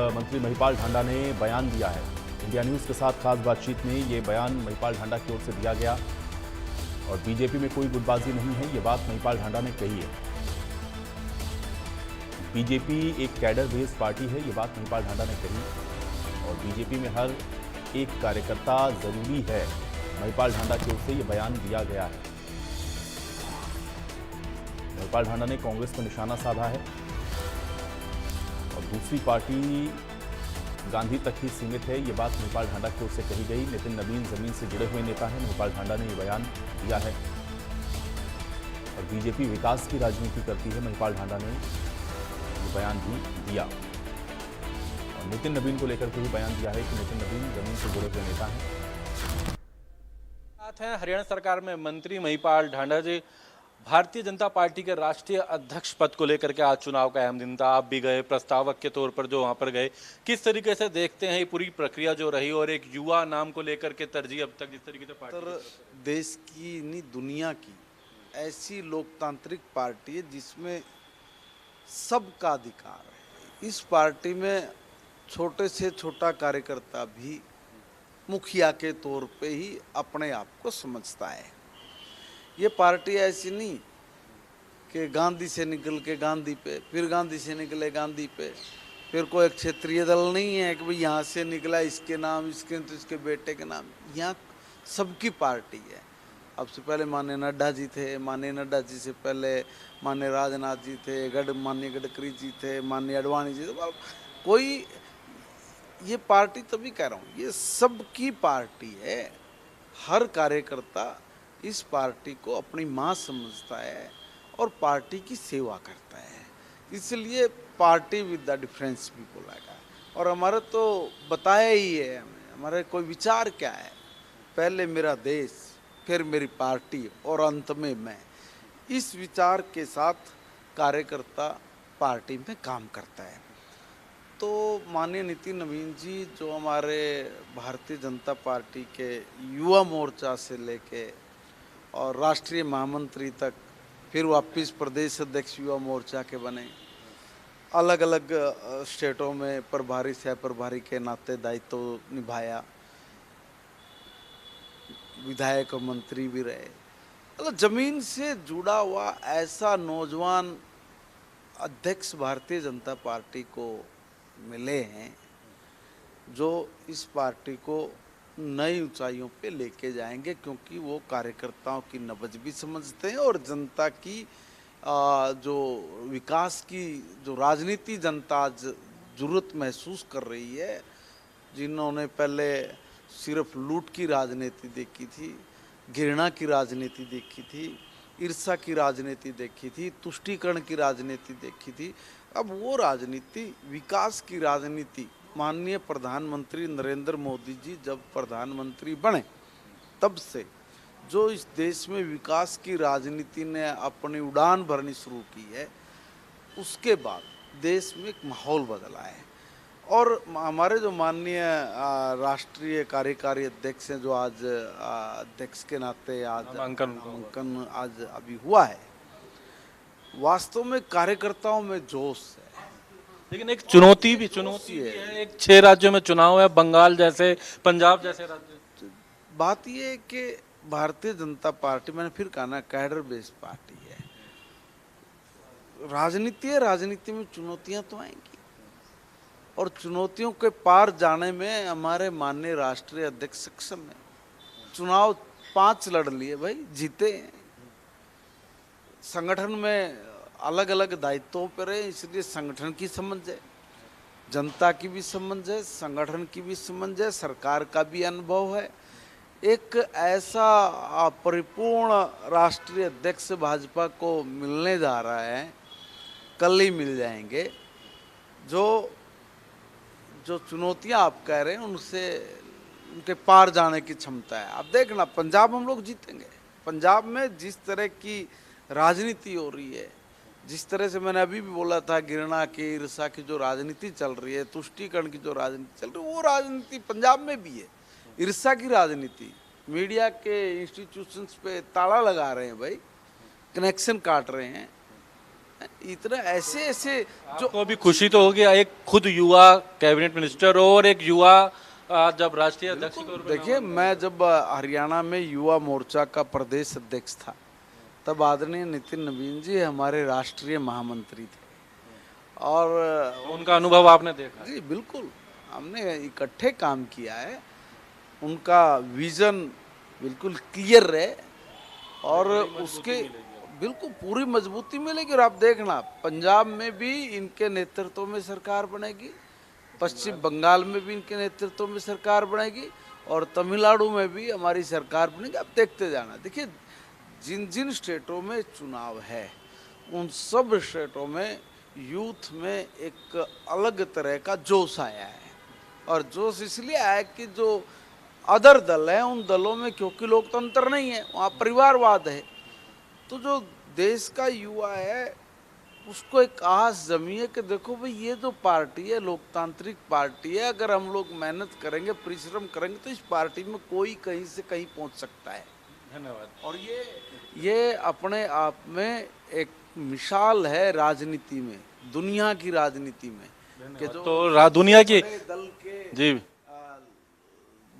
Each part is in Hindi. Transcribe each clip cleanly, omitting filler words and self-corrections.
मंत्री महिपाल ढांडा ने बयान दिया है। इंडिया न्यूज के साथ खास बातचीत में ये बयान महिपाल ढांडा की ओर से दिया गया और बीजेपी में कोई गुटबाजी नहीं है, ये बात महिपाल ढांडा ने कही है। बीजेपी एक कैडर बेस्ड पार्टी है, ये बात महिपाल ढांडा ने कही और बीजेपी में हर एक कार्यकर्ता जरूरी है। महिपाल ढांडा की ओर से ये बयान दिया गया है। महिपाल ढांडा ने कांग्रेस पर निशाना साधा है और दूसरी पार्टी गांधी तक ही सीमित है, ये बात महिपाल ढांडा की ओर से कही गई। नितिन नवीन जमीन से जुड़े हुए नेता हैं, महिपाल ढांडा ने ये बयान दिया है और बीजेपी विकास की राजनीति करती है, महिपाल ढांडा ने ये बयान भी दिया और नितिन नवीन को लेकर के भी बयान दिया है कि नितिन नवीन जमीन से जुड़े हुए नेता हैं। साथ हैं हरियाणा सरकार में मंत्री महिपाल ढांडा जी। भारतीय जनता पार्टी के राष्ट्रीय अध्यक्ष पद को लेकर के आज चुनाव का अहम दिन था, आप भी गए प्रस्तावक के तौर पर, जो वहां पर गए, किस तरीके से देखते हैं ये पूरी प्रक्रिया जो रही और एक युवा नाम को लेकर के तरजीह अब तक जिस तरीके से पार्टी देश की नहीं दुनिया की ऐसी लोकतांत्रिक पार्टी है जिसमें सबका अधिकार है। इस पार्टी में छोटे से छोटा कार्यकर्ता भी मुखिया के तौर पे ही अपने आप को समझता है। ये पार्टी ऐसी नहीं कि गांधी से निकल के गांधी पे, फिर गांधी से निकले गांधी पे, फिर कोई एक क्षेत्रीय दल नहीं है कि भाई यहाँ से निकला इसके नाम, इसके तो इसके बेटे के नाम। यहाँ सबकी पार्टी है। अब से पहले माननीय नड्डा जी थे, माननीय नड्डा जी से पहले माननीय राजनाथ जी थे, माननीय गडकरी जी थे, माननीय अडवाणी जी थे। कोई ये पार्टी तभी कह रहा हूँ, ये सबकी पार्टी है। हर कार्यकर्ता इस पार्टी को अपनी माँ समझता है और पार्टी की सेवा करता है, इसलिए पार्टी विद द डिफरेंस भी बोला गया। और हमारा तो बताया ही है हमें, हमारे कोई विचार क्या है, पहले मेरा देश, फिर मेरी पार्टी और अंत में मैं। इस विचार के साथ कार्यकर्ता पार्टी में काम करता है। तो माननीय नितिन नवीन जी जो हमारे भारतीय जनता पार्टी के युवा मोर्चा से लेके और राष्ट्रीय महामंत्री तक, फिर वापस प्रदेश अध्यक्ष युवा मोर्चा के बने, अलग अलग स्टेटों में प्रभारी सह प्रभारी के नाते दायित्व निभाया, विधायक और मंत्री भी रहे। मतलब जमीन से जुड़ा हुआ ऐसा नौजवान अध्यक्ष भारतीय जनता पार्टी को मिले हैं जो इस पार्टी को नई ऊंचाइयों पे लेके जाएंगे, क्योंकि वो कार्यकर्ताओं की नब्ज भी समझते हैं और जनता की जो विकास की जो राजनीति जनता आज जरूरत महसूस कर रही है, जिन्होंने पहले सिर्फ लूट की राजनीति देखी थी, घृणा की राजनीति देखी थी, ईर्ष्या की राजनीति देखी थी, तुष्टीकरण की राजनीति देखी थी, अब वो राजनीति विकास की राजनीति माननीय प्रधानमंत्री नरेंद्र मोदी जी जब प्रधानमंत्री बने तब से जो इस देश में विकास की राजनीति ने अपनी उड़ान भरनी शुरू की है, उसके बाद देश में एक माहौल बदला है। और हमारे जो माननीय राष्ट्रीय कार्यकारी अध्यक्ष हैं, जो आज अध्यक्ष के नाते आज नामांकन आज अभी हुआ है, वास्तव में कार्यकर्ताओं में जोश है। लेकिन एक चुनौती भी है, एक 6 राज्यों में चुनाव है, बंगाल जैसे, पंजाब जैसे राज्य। बात ये है कि भारतीय जनता पार्टी, मैंने फिर कहा ना, कैडर बेस्ड पार्टी है। राजनीति है, राजनीति में चुनौतियां तो आएंगी और चुनौतियों के पार जाने में हमारे माननीय राष्ट्रीय अध्यक्ष सक्षम है। चुनाव 5 लड़ लिए भाई, जीते। संगठन में अलग अलग दायित्वों पर रहे, इसलिए संगठन की समझ है, जनता की भी समझ है, संगठन की भी समझ है, सरकार का भी अनुभव है। एक ऐसा परिपूर्ण राष्ट्रीय अध्यक्ष भाजपा को मिलने जा रहा है, कल ही मिल जाएंगे, जो जो चुनौतियां आप कह रहे हैं उनसे उनके पार जाने की क्षमता है। अब देखना, पंजाब हम लोग जीतेंगे। पंजाब में जिस तरह की राजनीति हो रही है, जिस तरह से मैंने अभी भी बोला था, घृणा की, ईर्ष्या की जो राजनीति चल रही है, तुष्टीकरण की जो राजनीति चल रही है, वो राजनीति पंजाब में भी है। ईर्ष्या की राजनीति, मीडिया के इंस्टीट्यूशंस पे ताला लगा रहे हैं भाई, कनेक्शन काट रहे हैं, इतना ऐसे ऐसे जो आपको भी खुशी तो होगी, एक खुद युवा कैबिनेट मिनिस्टर और एक युवा जब राष्ट्रीय अध्यक्ष के तौर पर देखिए, मैं जब हरियाणा में युवा मोर्चा का प्रदेश अध्यक्ष था, तब आदरणीय नितिन नवीन जी हमारे राष्ट्रीय महामंत्री थे। और उनका अनुभव आपने देखा। जी बिल्कुल, हमने इकट्ठे काम किया है। उनका विजन बिल्कुल क्लियर रहे और उसके बिल्कुल पूरी मजबूती मिलेगी। और आप देखना, पंजाब में भी इनके नेतृत्व में सरकार बनेगी, पश्चिम बंगाल में भी इनके नेतृत्व में सरकार बनेगी और तमिलनाडु में भी हमारी सरकार बनेगी। आप देखते जाना। देखिए, जिन जिन स्टेटों में चुनाव है, उन सब स्टेटों में यूथ में एक अलग तरह का जोश आया है। और जोश इसलिए आया है कि जो अदर दल हैं, उन दलों में क्योंकि लोकतंत्र नहीं है, वहाँ परिवारवाद है, तो जो देश का युवा है उसको एक आस जमी है कि देखो भाई, ये जो पार्टी है लोकतांत्रिक पार्टी है, अगर हम लोग मेहनत करेंगे, परिश्रम करेंगे, तो इस पार्टी में कोई कहीं से कहीं पहुंच सकता है। धन्यवाद। और ये अपने आप में एक मिसाल है राजनीति में, दुनिया की राजनीति में, कि जो तो दुनिया की बड़े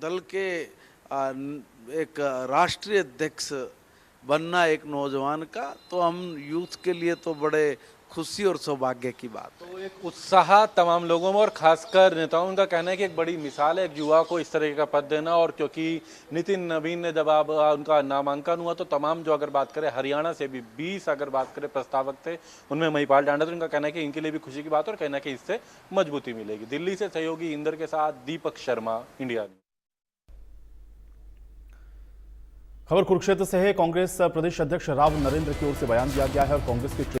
दल के एक राष्ट्रीय अध्यक्ष बनना एक नौजवान का, तो हम यूथ के लिए तो बड़े खुशी और सौभाग्य की बात है। तो एक उत्साह तमाम लोगों में और खासकर नेताओं का कहना है कि एक बड़ी मिसाल है एक युवा को इस तरह का पद देना। और क्योंकि नितिन नवीन ने जब आप उनका नामांकन हुआ, तो तमाम जो अगर बात करें हरियाणा से भी 20 अगर बात करें प्रस्तावक थे, उनमें महिपाल ढांडा, तो उनका कहना है कि इनके लिए भी खुशी की बात है और कहना है कि इससे मजबूती मिलेगी। दिल्ली से सहयोगी इंदर के साथ दीपक शर्मा, इंडिया। खबर कुरुक्षेत्र से है। कांग्रेस प्रदेश अध्यक्ष राव नरेंद्र की ओर से बयान दिया गया है और कांग्रेस के